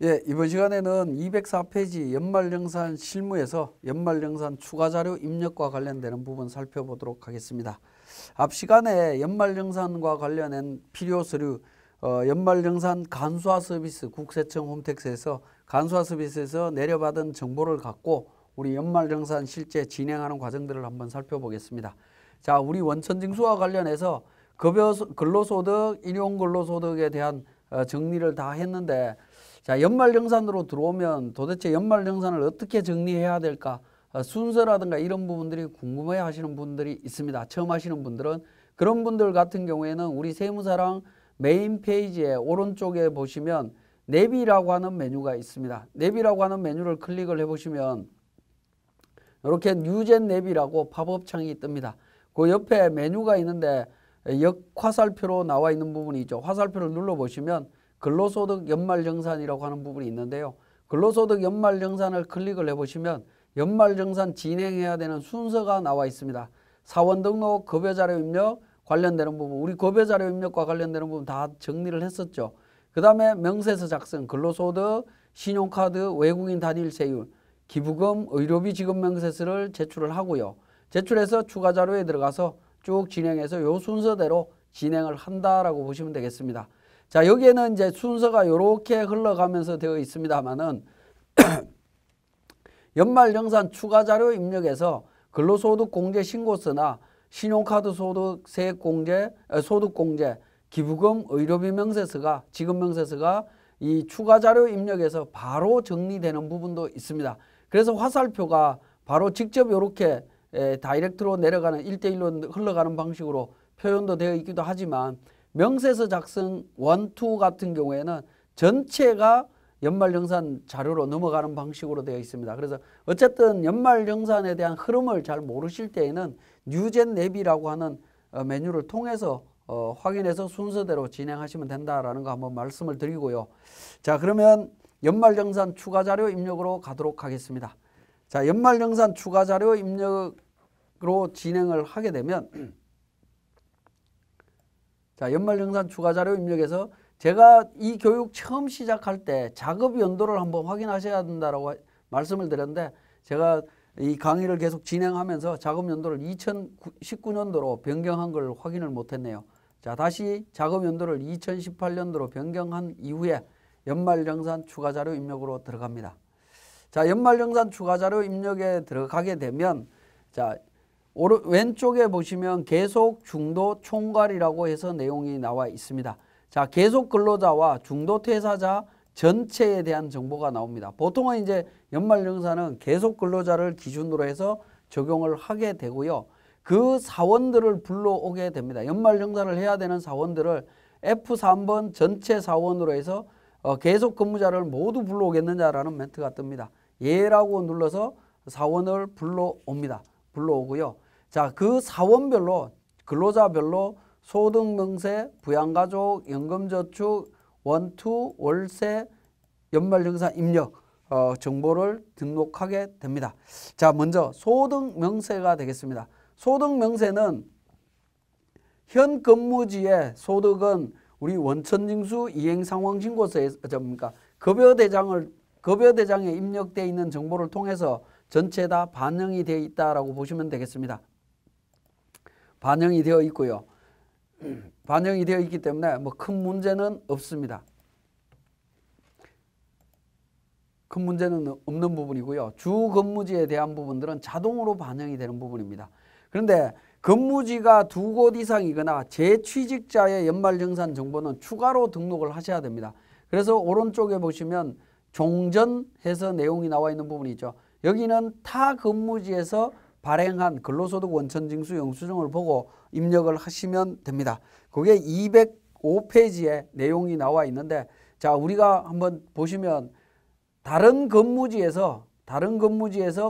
예, 이번 시간에는 204페이지 연말정산 실무에서 연말정산 추가자료 입력과 관련되는 부분 살펴보도록 하겠습니다. 앞 시간에 연말정산과 관련된 필요 서류, 연말정산 간수화 서비스 국세청 홈택스에서 간수화 서비스에서 내려받은 정보를 갖고 우리 연말정산 실제 진행하는 과정들을 한번 살펴보겠습니다. 자, 우리 원천징수와 관련해서 급여 근로소득, 일용근로소득에 대한 정리를 다 했는데, 자, 연말정산으로 들어오면 도대체 연말정산을 어떻게 정리해야 될까? 순서라든가 이런 부분들이 궁금해 하시는 분들이 있습니다. 처음 하시는 분들은. 그런 분들 같은 경우에는 우리 세무사랑 메인 페이지에 오른쪽에 보시면 내비라고 하는 메뉴가 있습니다. 내비라고 하는 메뉴를 클릭을 해보시면 이렇게 뉴젠 내비라고 팝업 창이 뜹니다. 그 옆에 메뉴가 있는데 역화살표로 나와 있는 부분이 있죠. 화살표를 눌러보시면 근로소득 연말정산이라고 하는 부분이 있는데요. 근로소득 연말정산을 클릭을 해보시면 연말정산 진행해야 되는 순서가 나와 있습니다. 사원 등록, 급여자료 입력 관련되는 부분, 우리 급여자료 입력과 관련되는 부분 다 정리를 했었죠. 그 다음에 명세서 작성, 근로소득, 신용카드, 외국인 단일 세율, 기부금, 의료비 지급 명세서를 제출을 하고요. 제출해서 추가자료에 들어가서 쭉 진행해서 요 순서대로 진행을 한다라고 보시면 되겠습니다. 자, 여기에는 이제 순서가 이렇게 흘러가면서 되어 있습니다만은 연말정산 추가자료 입력에서 근로소득 공제 신고서나 신용카드 소득 세액공제, 소득공제, 기부금, 의료비 명세서가, 지급 명세서가 이 추가자료 입력에서 바로 정리되는 부분도 있습니다. 그래서 화살표가 바로 직접 이렇게 다이렉트로 내려가는 1대1로 흘러가는 방식으로 표현도 되어 있기도 하지만 명세서 작성 1, 2 같은 경우에는 전체가 연말정산 자료로 넘어가는 방식으로 되어 있습니다. 그래서 어쨌든 연말정산에 대한 흐름을 잘 모르실 때에는 뉴젠 내비라고 하는 메뉴를 통해서 확인해서 순서대로 진행하시면 된다라는 거 한번 말씀을 드리고요. 자, 그러면 연말정산 추가자료 입력으로 가도록 하겠습니다. 자, 연말정산 추가자료 입력으로 진행을 하게 되면 자, 연말정산 추가자료 입력에서 제가 이 교육 처음 시작할 때 작업 연도를 한번 확인하셔야 된다고 말씀을 드렸는데 제가 이 강의를 계속 진행하면서 작업 연도를 2019년도로 변경한 걸 확인을 못했네요. 자, 다시 작업 연도를 2018년도로 변경한 이후에 연말정산 추가자료 입력으로 들어갑니다. 자, 연말정산 추가자료 입력에 들어가게 되면 자, 왼쪽에 보시면 계속 중도 총괄이라고 해서 내용이 나와 있습니다. 자, 계속 근로자와 중도 퇴사자 전체에 대한 정보가 나옵니다. 보통은 이제 연말정산은 계속 근로자를 기준으로 해서 적용을 하게 되고요. 그 사원들을 불러오게 됩니다. 연말정산을 해야 되는 사원들을 F3번 전체 사원으로 해서 계속 근무자를 모두 불러오겠느냐라는 멘트가 뜹니다. 예라고 눌러서 사원을 불러옵니다. 불러오고요. 자, 그 사원별로 근로자별로 소득명세, 부양가족, 연금저축, 원투, 월세, 연말정산 입력 정보를 등록하게 됩니다. 자, 먼저 소득명세가 되겠습니다. 소득명세는 현 근무지의 소득은 우리 원천징수 이행상황신고서에 급여대장에 입력되어 있는 정보를 통해서 전체 다 반영이 되어 있다라고 보시면 되겠습니다. 반영이 되어 있고요. 반영이 되어 있기 때문에 뭐 큰 문제는 없습니다. 큰 문제는 없는 부분이고요. 주 근무지에 대한 부분들은 자동으로 반영이 되는 부분입니다. 그런데 근무지가 2곳 이상이거나 재취직자의 연말정산 정보는 추가로 등록을 하셔야 됩니다. 그래서 오른쪽에 보시면 종전해서 내용이 나와 있는 부분이 있죠. 여기는 타 근무지에서 발행한 근로소득 원천징수 영수증을 보고 입력을 하시면 됩니다. 그게 205페이지에 내용이 나와 있는데 자, 우리가 한번 보시면 다른 근무지에서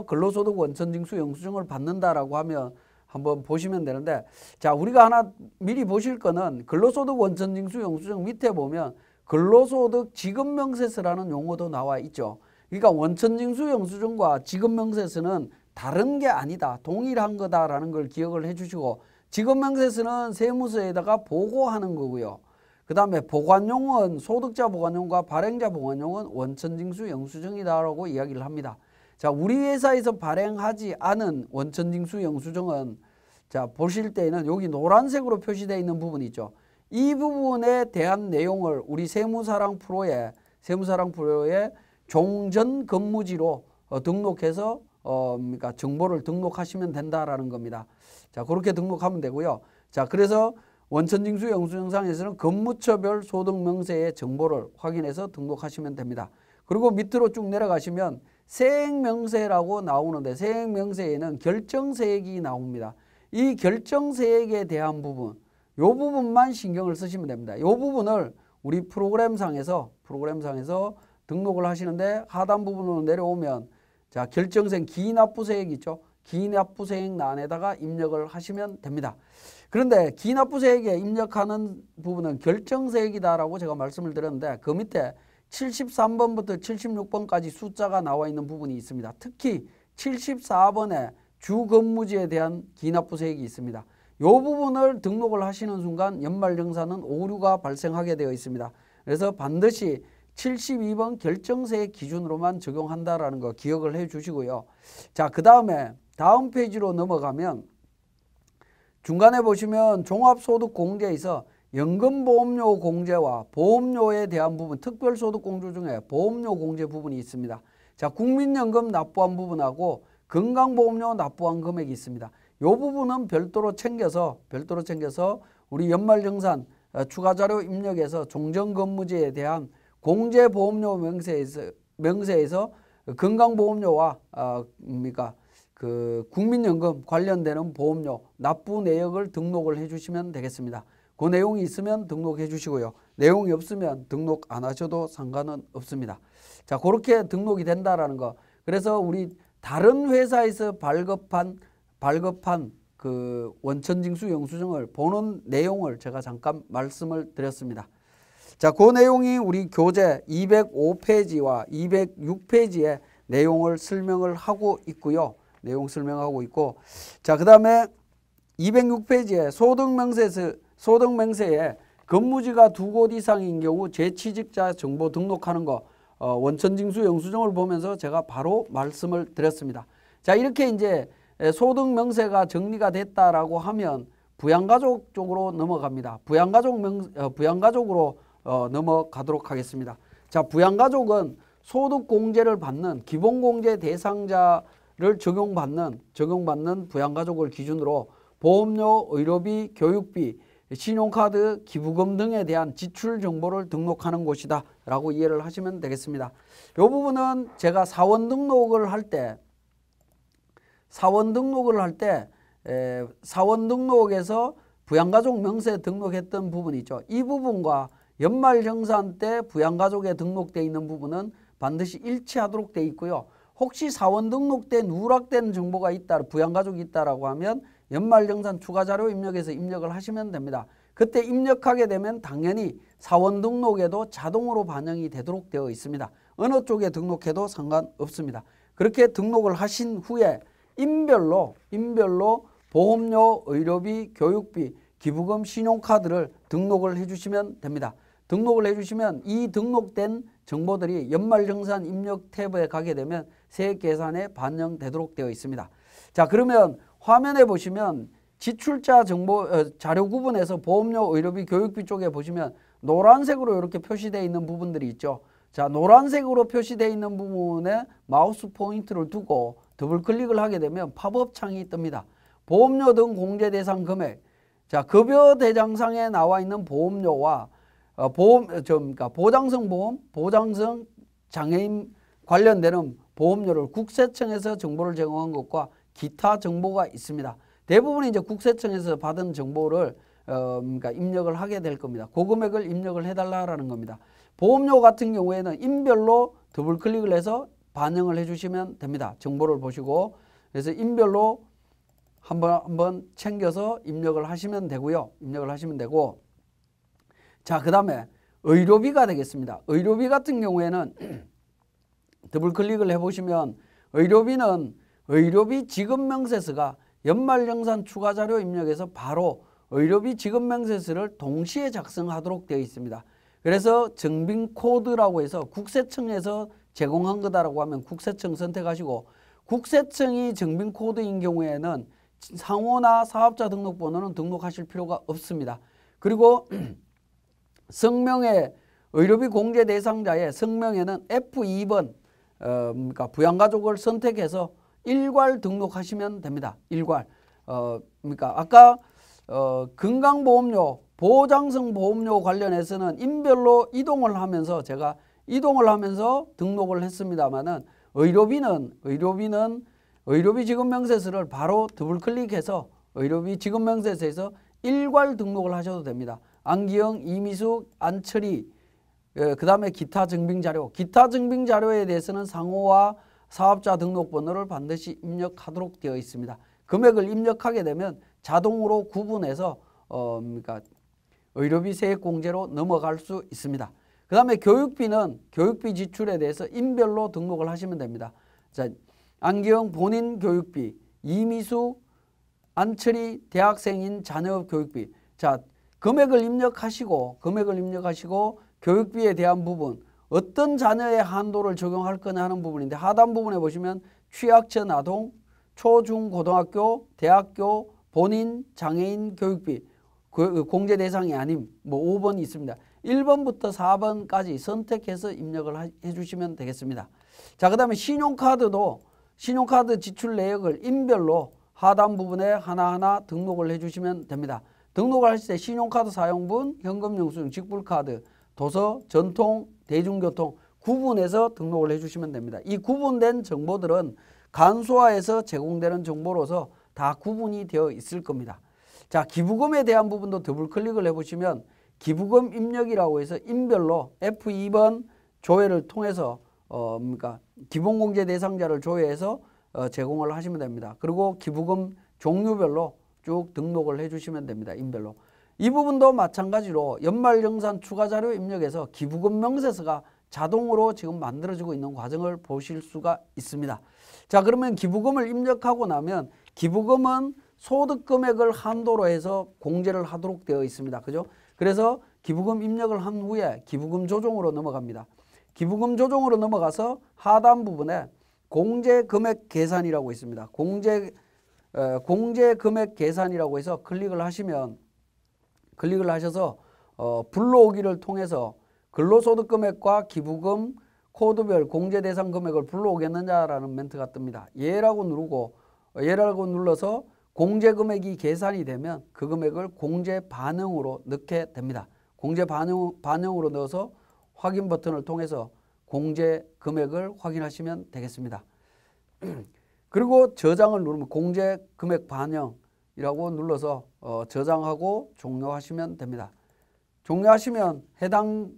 근로소득 원천징수 영수증을 받는다라고 하면 한번 보시면 되는데 자, 우리가 하나 미리 보실 거는 근로소득 원천징수 영수증 밑에 보면 근로소득 지급명세서라는 용어도 나와 있죠. 그러니까 원천징수 영수증과 지급명세서는 다른 게 아니다. 동일한 거다라는 걸 기억을 해 주시고 지급명세서는 세무서에다가 보고하는 거고요. 그 그 다음에 보관용은 소득자 보관용과 발행자 보관용은 원천징수 영수증이다라고 이야기를 합니다. 자, 우리 회사에서 발행하지 않은 원천징수 영수증은 자, 보실 때에는 여기 노란색으로 표시되어 있는 부분이 있죠. 이 부분에 대한 내용을 우리 세무사랑 프로에 종전 근무지로 등록해서 그러니까 정보를 등록하시면 된다라는 겁니다. 자, 그렇게 등록하면 되고요. 자, 그래서 원천징수 영수증상에서는 근무처별 소득명세의 정보를 확인해서 등록하시면 됩니다. 그리고 밑으로 쭉 내려가시면 세액명세라고 나오는데 세액명세에는 결정세액이 나옵니다. 이 결정세액에 대한 부분, 이 부분만 신경을 쓰시면 됩니다. 이 부분을 우리 프로그램상에서 등록을 하시는데 하단 부분으로 내려오면 자, 결정세액 기납부세액 있죠. 기납부세액란에다가 입력을 하시면 됩니다. 그런데 기납부세액에 입력하는 부분은 결정세액이다라고 제가 말씀을 드렸는데 그 밑에 73번부터 76번까지 숫자가 나와 있는 부분이 있습니다. 특히 74번에 주근무지에 대한 기납부세액이 있습니다. 이 부분을 등록을 하시는 순간 연말정산은 오류가 발생하게 되어 있습니다. 그래서 반드시 72번 결정세액 기준으로만 적용한다라는 거 기억을 해 주시고요. 자, 그 다음에 다음 페이지로 넘어가면 중간에 보시면 종합소득공제에서 연금보험료 공제와 보험료에 대한 부분, 특별소득공제 중에 보험료 공제 부분이 있습니다. 자, 국민연금 납부한 부분하고 건강보험료 납부한 금액이 있습니다. 이 부분은 별도로 챙겨서 우리 연말정산 추가자료 입력에서 종전근무지에 대한 공제보험료 명세에서 건강보험료와 그 국민연금 관련되는 보험료 납부 내역을 등록을 해주시면 되겠습니다. 그 내용이 있으면 등록해 주시고요. 내용이 없으면 등록 안 하셔도 상관은 없습니다. 자, 그렇게 등록이 된다라는 거. 그래서 우리 다른 회사에서 발급한 그 원천징수 영수증을 보는 내용을 제가 잠깐 말씀을 드렸습니다. 자, 그 내용이 우리 교재 205페이지와 206페이지에 내용을 설명을 하고 있고요. 내용 설명하고 있고, 자, 그 다음에 206페이지에 소득명세에 근무지가 2곳 이상인 경우 재취직자 정보 등록하는 거 원천징수 영수증을 보면서 제가 바로 말씀을 드렸습니다. 자, 이렇게 이제 소득명세가 정리가 됐다라고 하면 부양가족 쪽으로 넘어갑니다. 부양가족으로 넘어가도록 하겠습니다. 자, 부양가족은 소득공제를 받는 기본공제 대상자를 적용받는 부양가족을 기준으로 보험료, 의료비, 교육비, 신용카드, 기부금 등에 대한 지출 정보를 등록하는 곳이다 라고 이해를 하시면 되겠습니다. 이 부분은 제가 사원 등록을 할 때 사원 등록에서 부양가족 명세에 등록했던 부분이 있죠. 이 부분과 연말정산 때 부양가족에 등록되어 있는 부분은 반드시 일치하도록 되어 있고요. 혹시 사원 등록 때 누락된 정보가 있다, 부양가족이 있다라고 하면 연말정산 추가자료 입력에서 입력을 하시면 됩니다. 그때 입력하게 되면 당연히 사원 등록에도 자동으로 반영이 되도록 되어 있습니다. 어느 쪽에 등록해도 상관없습니다. 그렇게 등록을 하신 후에 인별로 보험료, 의료비, 교육비, 기부금, 신용카드를 등록을 해주시면 됩니다. 등록을 해주시면 이 등록된 정보들이 연말정산 입력 탭에 가게 되면 세액계산에 반영되도록 되어 있습니다. 자, 그러면 화면에 보시면 지출자 정보 자료 구분에서 보험료, 의료비, 교육비 쪽에 보시면 노란색으로 이렇게 표시되어 있는 부분들이 있죠. 자, 노란색으로 표시되어 있는 부분에 마우스 포인트를 두고 더블 클릭을 하게 되면 팝업 창이 뜹니다. 보험료 등 공제 대상 금액. 자, 급여 대장상에 나와 있는 보험료와 보장성 보험, 보장성 장애인 관련되는 보험료를 국세청에서 정보를 제공한 것과 기타 정보가 있습니다. 대부분 이제 국세청에서 받은 정보를 입력을 하게 될 겁니다. 그 금액을 입력을 해달라는 겁니다. 보험료 같은 경우에는 인별로 더블 클릭을 해서 반영을 해주시면 됩니다. 정보를 보시고 그래서 인별로 한번 챙겨서 입력을 하시면 되고요. 입력을 하시면 되고, 자, 그 다음에 의료비가 되겠습니다. 의료비 같은 경우에는 더블 클릭을 해보시면 의료비 지급명세서가 연말정산 추가자료 입력에서 바로 의료비 지급명세서를 동시에 작성하도록 되어 있습니다. 그래서 정빈코드라고 해서 국세청에서 제공한 거다라고 하면 국세청 선택하시고, 국세청이 정빈코드인 경우에는 상호나 사업자 등록번호는 등록하실 필요가 없습니다. 그리고 성명에 의료비 공제 대상자의 성명에는 F2번 그러니까 부양가족을 선택해서 일괄 등록하시면 됩니다. 일괄. 그러니까 아까 건강보험료, 보장성 보험료 관련해서는 인별로 이동을 하면서 제가 이동을 하면서 등록을 했습니다만은 의료비는 의료비 지급명세서를 바로 더블 클릭해서 의료비 지급명세서에서 일괄 등록을 하셔도 됩니다. 안기영, 이미숙, 안철이, 그 다음에 기타 증빙자료. 기타 증빙자료에 대해서는 상호와 사업자 등록번호를 반드시 입력하도록 되어 있습니다. 금액을 입력하게 되면 자동으로 구분해서 그러니까 의료비 세액공제로 넘어갈 수 있습니다. 그 다음에 교육비는 교육비 지출에 대해서 인별로 등록을 하시면 됩니다. 자, 안기영 본인 교육비, 이미수, 안철이 대학생인 자녀 교육비. 자, 금액을 입력하시고 교육비에 대한 부분, 어떤 자녀의 한도를 적용할 거냐 하는 부분인데, 하단 부분에 보시면 취약전 아동, 초, 중, 고등학교, 대학교, 본인, 장애인 교육비, 공제 대상이 아님, 뭐 5번이 있습니다. 1번부터 4번까지 선택해서 입력을 해주시면 되겠습니다. 자, 그 다음에 신용카드도 신용카드 지출 내역을 인별로 하단 부분에 하나하나 등록을 해주시면 됩니다. 등록을 하실 때 신용카드 사용분, 현금영수증, 직불카드, 도서, 전통, 대중교통 구분해서 등록을 해주시면 됩니다. 이 구분된 정보들은 간소화해서 제공되는 정보로서 다 구분이 되어 있을 겁니다. 자, 기부금에 대한 부분도 더블 클릭을 해보시면 기부금 입력이라고 해서 인별로 F2번 조회를 통해서 그러니까 기본공제 대상자를 조회해서 제공을 하시면 됩니다. 그리고 기부금 종류별로 쭉 등록을 해주시면 됩니다. 인별로. 이 부분도 마찬가지로 연말정산 추가자료 입력에서 기부금 명세서가 자동으로 지금 만들어지고 있는 과정을 보실 수가 있습니다. 자, 그러면 기부금을 입력하고 나면 기부금은 소득금액을 한도로 해서 공제를 하도록 되어 있습니다. 그죠? 그래서 기부금 입력을 한 후에 기부금 조정으로 넘어갑니다. 기부금 조정으로 넘어가서 하단 부분에 공제금액 계산이라고 있습니다. 공제금액 계산이라고 해서 클릭을 하셔서 불러오기를 통해서 근로소득금액과 기부금 코드별 공제 대상 금액을 불러오겠느냐라는 멘트가 뜹니다. 예라고 눌러서 공제 금액이 계산이 되면 그 금액을 공제 반영으로 넣게 됩니다. 공제 반영으로 넣어서 확인 버튼을 통해서 공제 금액을 확인하시면 되겠습니다. 그리고 저장을 누르면 공제 금액 반영이라고 눌러서 저장하고 종료하시면 됩니다. 종료하시면 해당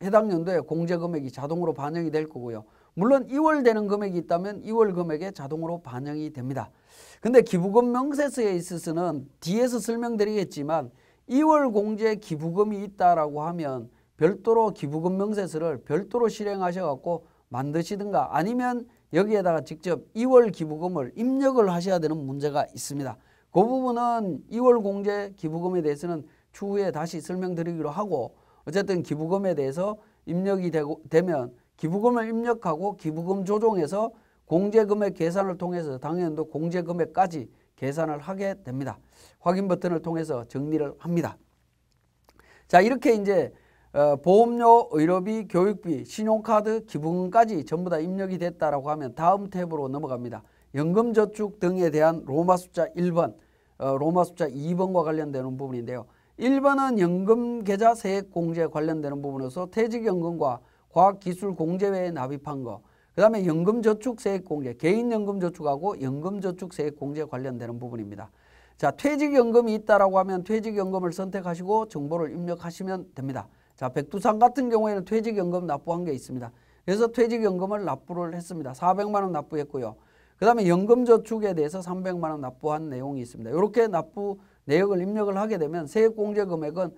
연도에 공제 금액이 자동으로 반영이 될 거고요. 물론 2월 되는 금액이 있다면 2월 금액에 자동으로 반영이 됩니다. 근데 기부금 명세서에 있어서는 뒤에서 설명드리겠지만 2월 공제 기부금이 있다라고 하면 별도로 기부금 명세서를 별도로 실행하셔갖고 만드시든가 아니면 여기에다가 직접 2월 기부금을 입력을 하셔야 되는 문제가 있습니다. 그 부분은 2월 공제 기부금에 대해서는 추후에 다시 설명드리기로 하고, 어쨌든 기부금에 대해서 입력이 되면 기부금을 입력하고 기부금 조정해서 공제금액 계산을 통해서 당연도 공제금액까지 계산을 하게 됩니다. 확인 버튼을 통해서 정리를 합니다. 자, 이렇게 이제 보험료, 의료비, 교육비, 신용카드, 기부금까지 전부 다 입력이 됐다라고 하면 다음 탭으로 넘어갑니다. 연금저축 등에 대한 로마 숫자 1번, 로마 숫자 2번과 관련되는 부분인데요. 1번은 연금계좌 세액공제 관련되는 부분에서 퇴직연금과 과학기술공제회에 납입한 거, 그 다음에 연금저축 세액공제, 개인연금저축하고 연금저축 세액공제 관련되는 부분입니다. 자, 퇴직연금이 있다라고 하면 퇴직연금을 선택하시고 정보를 입력하시면 됩니다. 자, 백두산 같은 경우에는 퇴직연금 납부한 게 있습니다. 그래서 퇴직연금을 납부를 했습니다. 400만 원 납부했고요. 그 다음에 연금저축에 대해서 300만 원 납부한 내용이 있습니다. 이렇게 납부 내역을 입력을 하게 되면 세액공제 금액은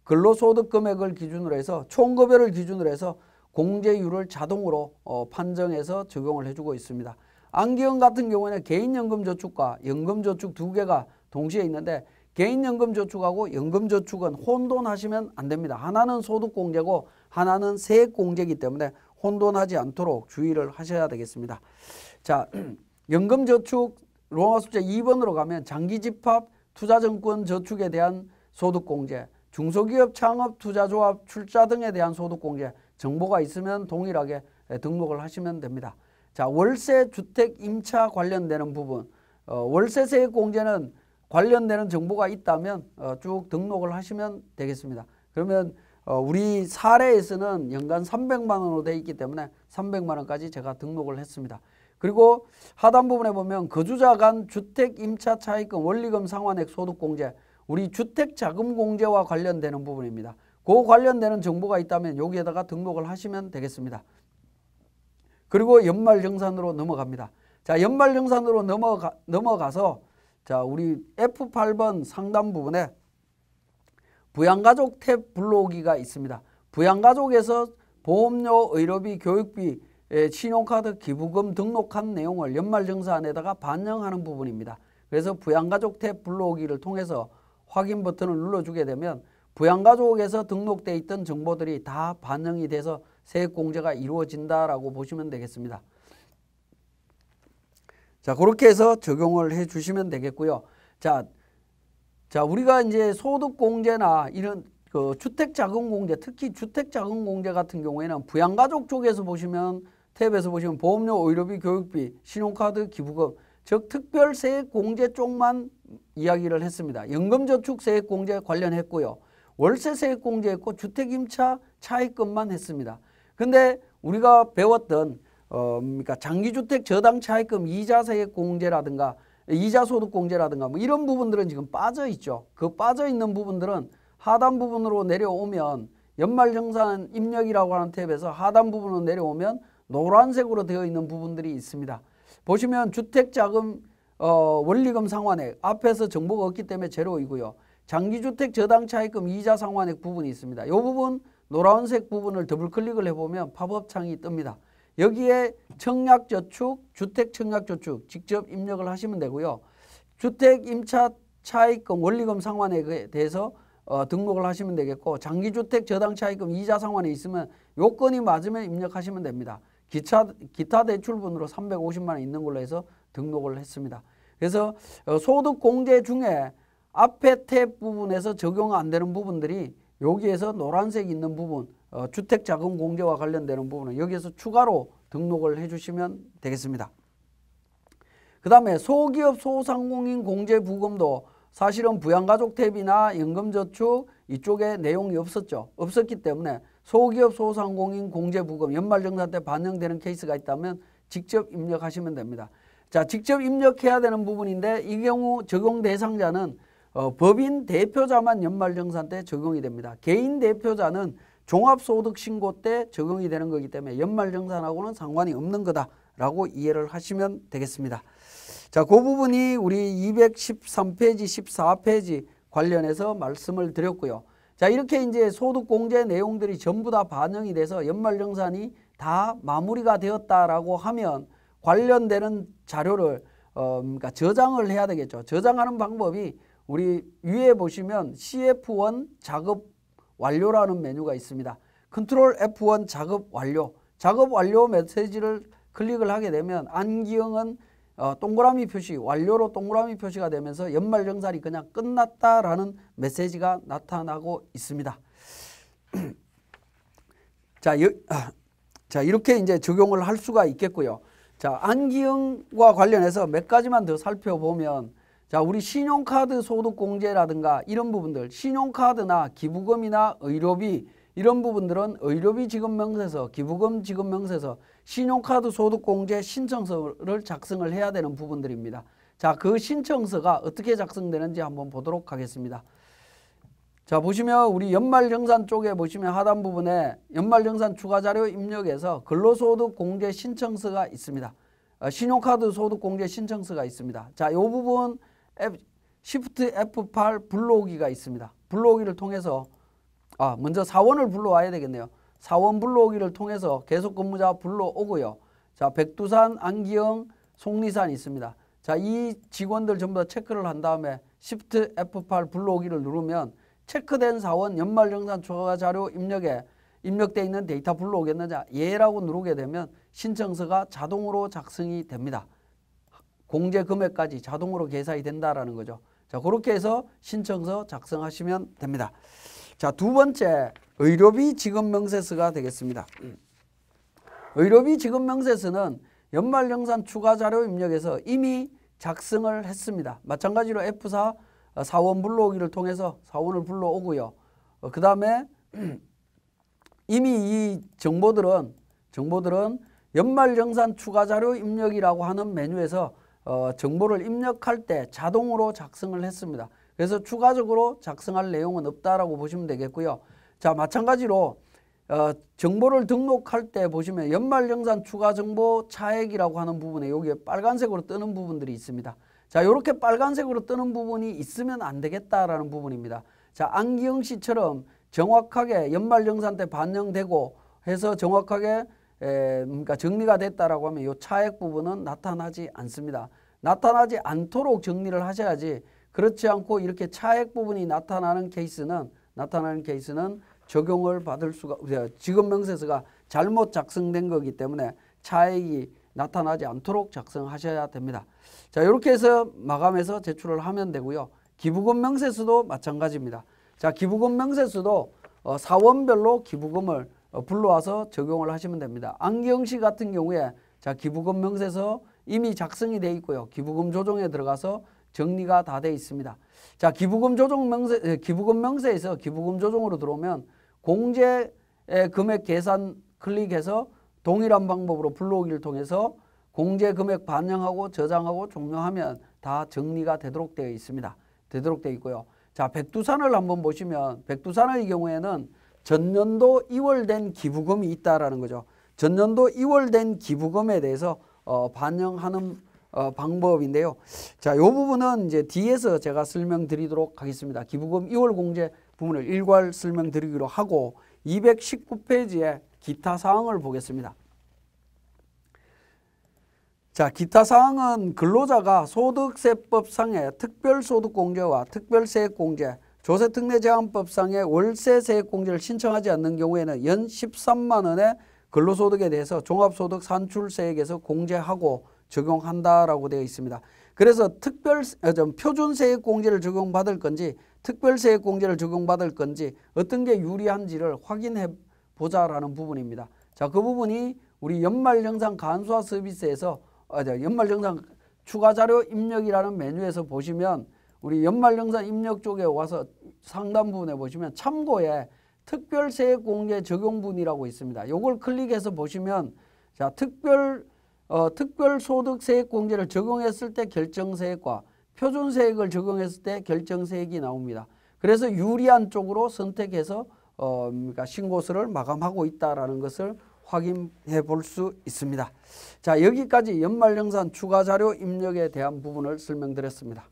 근로소득 금액을 기준으로 해서 총급여를 기준으로 해서 공제율을 자동으로 판정해서 적용을 해주고 있습니다. 안기영 같은 경우에는 개인연금저축과 연금저축 두 개가 동시에 있는데 개인연금저축하고 연금저축은 혼돈하시면 안 됩니다. 하나는 소득공제고 하나는 세액공제이기 때문에 혼돈하지 않도록 주의를 하셔야 되겠습니다. 자, 연금저축 로마 숫자 2번으로 가면 장기집합 투자증권 저축에 대한 소득공제, 중소기업 창업 투자조합 출자 등에 대한 소득공제 정보가 있으면 동일하게 등록을 하시면 됩니다. 자, 월세 주택 임차 관련되는 부분, 월세세액 공제는 관련되는 정보가 있다면 쭉 등록을 하시면 되겠습니다. 그러면 우리 사례에서는 연간 300만 원으로 되어 있기 때문에 300만 원까지 제가 등록을 했습니다. 그리고 하단 부분에 보면 거주자 간 주택 임차 차익금 원리금 상환액 소득공제, 우리 주택자금공제와 관련되는 부분입니다. 그 관련되는 정보가 있다면 여기에다가 등록을 하시면 되겠습니다. 그리고 연말정산으로 넘어갑니다. 자, 연말정산으로 넘어가서 자, 우리 F8번 상단 부분에 부양가족 탭 불러오기가 있습니다. 부양가족에서 보험료, 의료비, 교육비, 신용카드, 기부금 등록한 내용을 연말정산에다가 반영하는 부분입니다. 그래서 부양가족 탭 불러오기를 통해서 확인 버튼을 눌러주게 되면 부양가족에서 등록되어 있던 정보들이 다 반영이 돼서 세액공제가 이루어진다라고 보시면 되겠습니다. 자, 그렇게 해서 적용을 해 주시면 되겠고요. 자, 우리가 이제 소득공제나 이런 주택자금공제, 특히 주택자금공제 같은 경우에는 부양가족 쪽에서 보시면 탭에서 보시면 보험료, 의료비, 교육비, 신용카드, 기부금, 즉 특별세액공제 쪽만 이야기를 했습니다. 연금저축세액공제 관련했고요. 월세세액공제했고 주택임차 차익금만 했습니다. 근데 우리가 배웠던 그러니까 장기주택 저당 차익금 이자세액공제라든가 이자소득공제라든가 뭐 이런 부분들은 지금 빠져 있죠. 그 빠져 있는 부분들은 하단 부분으로 내려오면 연말정산 입력이라고 하는 탭에서 하단 부분으로 내려오면 노란색으로 되어 있는 부분들이 있습니다. 보시면 주택자금 원리금 상환액 앞에서 정보가 없기 때문에 제로이고요. 장기주택 저당 차익금 이자 상환액 부분이 있습니다. 이 부분 노란색 부분을 더블 클릭을 해보면 팝업 창이 뜹니다. 여기에 청약저축, 주택청약저축 직접 입력을 하시면 되고요. 주택임차 차익금 원리금 상환액에 대해서 등록을 하시면 되겠고, 장기주택 저당 차익금 이자 상환에 있으면 요건이 맞으면 입력하시면 됩니다. 기타 대출분으로 350만 원 있는 걸로 해서 등록을 했습니다. 그래서 소득공제 중에 앞에 탭 부분에서 적용 안 되는 부분들이 여기에서 노란색 있는 부분, 주택자금공제와 관련되는 부분은 여기에서 추가로 등록을 해주시면 되겠습니다. 그 다음에 소기업 소상공인 공제부금도 사실은 부양가족 탭이나 연금저축 이쪽에 내용이 없었기 때문에 소기업 소상공인 공제부금 연말정산 때 반영되는 케이스가 있다면 직접 입력하시면 됩니다. 자, 직접 입력해야 되는 부분인데 이 경우 적용 대상자는 법인 대표자만 연말정산 때 적용이 됩니다. 개인 대표자는 종합소득신고 때 적용이 되는 거기 때문에 연말정산하고는 상관이 없는 거다라고 이해를 하시면 되겠습니다. 자, 그 부분이 우리 213페이지, 14페이지 관련해서 말씀을 드렸고요. 자, 이렇게 이제 소득공제 내용들이 전부 다 반영이 돼서 연말정산이 다 마무리가 되었다라고 하면 관련되는 자료를 그러니까 저장을 해야 되겠죠. 저장하는 방법이 우리 위에 보시면 CF1 작업 완료라는 메뉴가 있습니다. 컨트롤 F1 작업 완료. 작업 완료 메시지를 클릭을 하게 되면 안기형은 동그라미 표시, 완료로 동그라미 표시가 되면서 연말정산이 그냥 끝났다라는 메시지가 나타나고 있습니다. 자, 이렇게 이제 적용을 할 수가 있겠고요. 자, 안기형과 관련해서 몇 가지만 더 살펴보면, 자, 우리 신용카드 소득공제라든가 이런 부분들, 신용카드나 기부금이나 의료비 이런 부분들은 의료비 지급명세서, 기부금 지급명세서, 신용카드 소득공제 신청서를 작성을 해야 되는 부분들입니다. 자, 그 신청서가 어떻게 작성되는지 한번 보도록 하겠습니다. 자, 보시면 우리 연말정산 쪽에 보시면 하단 부분에 연말정산 추가자료 입력에서 근로소득공제 신청서가 있습니다. 신용카드 소득공제 신청서가 있습니다. 자, 이 부분 Shift F8 불러오기가 있습니다. 불러오기를 통해서 먼저 사원을 불러와야 되겠네요. 사원 불러오기를 통해서 계속근무자 불러오고요. 자, 백두산, 안기영, 속리산 있습니다. 자, 이 직원들 전부 다 체크를 한 다음에 Shift F8 불러오기를 누르면 체크된 사원 연말정산 추가자료 입력에 입력되어 있는 데이터 불러오겠느냐 예라고 누르게 되면 신청서가 자동으로 작성이 됩니다. 공제 금액까지 자동으로 계산이 된다라는 거죠. 자, 그렇게 해서 신청서 작성하시면 됩니다. 자, 두 번째 의료비 지급명세서가 되겠습니다. 의료비 지급명세서는 연말정산 추가자료 입력에서 이미 작성을 했습니다. 마찬가지로 F4 사원 불러오기를 통해서 사원을 불러오고요. 그 다음에 이미 이 정보들은 연말정산 추가자료 입력이라고 하는 메뉴에서 정보를 입력할 때 자동으로 작성을 했습니다. 그래서 추가적으로 작성할 내용은 없다라고 보시면 되겠고요. 자, 마찬가지로 정보를 등록할 때 보시면 연말정산 추가정보 차액이라고 하는 부분에 여기에 빨간색으로 뜨는 부분들이 있습니다. 자, 이렇게 빨간색으로 뜨는 부분이 있으면 안 되겠다라는 부분입니다. 자, 안기영 씨처럼 정확하게 연말정산 때 반영되고 해서 정확하게 그러니까 정리가 됐다라고 하면 이 차액 부분은 나타나지 않습니다. 나타나지 않도록 정리를 하셔야지 그렇지 않고 이렇게 차액 부분이 나타나는 케이스는 적용을 받을 수가 지급명세서가 잘못 작성된 거기 때문에 차액이 나타나지 않도록 작성하셔야 됩니다. 자, 이렇게 해서 마감해서 제출을 하면 되고요. 기부금 명세서도 마찬가지입니다. 자, 기부금 명세서도 사원별로 기부금을 불러와서 적용을 하시면 됩니다. 안기영 씨 같은 경우에 자, 기부금 명세서 이미 작성이 되어 있고요. 기부금 조정에 들어가서 정리가 다 되어 있습니다. 자, 기부금 명세에서 기부금 조정으로 들어오면 공제 금액 계산 클릭해서 동일한 방법으로 불러오기를 통해서 공제 금액 반영하고 저장하고 종료하면 다 정리가 되도록 되어 있습니다. 되도록 되어 있고요. 자, 백두산을 한번 보시면 백두산의 경우에는 전년도 2월 된 기부금이 있다라는 거죠. 전년도 2월 된 기부금에 대해서 반영하는 방법인데요. 자, 이 부분은 이제 뒤에서 제가 설명드리도록 하겠습니다. 기부금 2월 공제 부분을 일괄 설명드리기로 하고 219페이지에 기타 사항을 보겠습니다. 자, 기타 사항은 근로자가 소득세법상의 특별소득공제와 특별세액공제, 조세특례제한법상의 월세세액공제를 신청하지 않는 경우에는 연 13만 원의 근로소득에 대해서 종합소득 산출세액에서 공제하고 적용한다라고 되어 있습니다. 그래서 표준세액공제를 적용받을 건지 특별세액공제를 적용받을 건지 어떤 게 유리한지를 확인해 보자라는 부분입니다. 자, 그 부분이 우리 연말정산 간소화 서비스에서 연말정산 추가자료 입력이라는 메뉴에서 보시면 우리 연말정산 입력 쪽에 와서 상단 부분에 보시면 참고에 특별세액공제 적용분이라고 있습니다. 이걸 클릭해서 보시면 자, 특별소득세액공제를 적용했을 때 결정세액과 표준세액을 적용했을 때 결정세액이 나옵니다. 그래서 유리한 쪽으로 선택해서 그러니까 신고서를 마감하고 있다라는 것을 확인해 볼 수 있습니다. 자, 여기까지 연말정산 추가자료 입력에 대한 부분을 설명드렸습니다.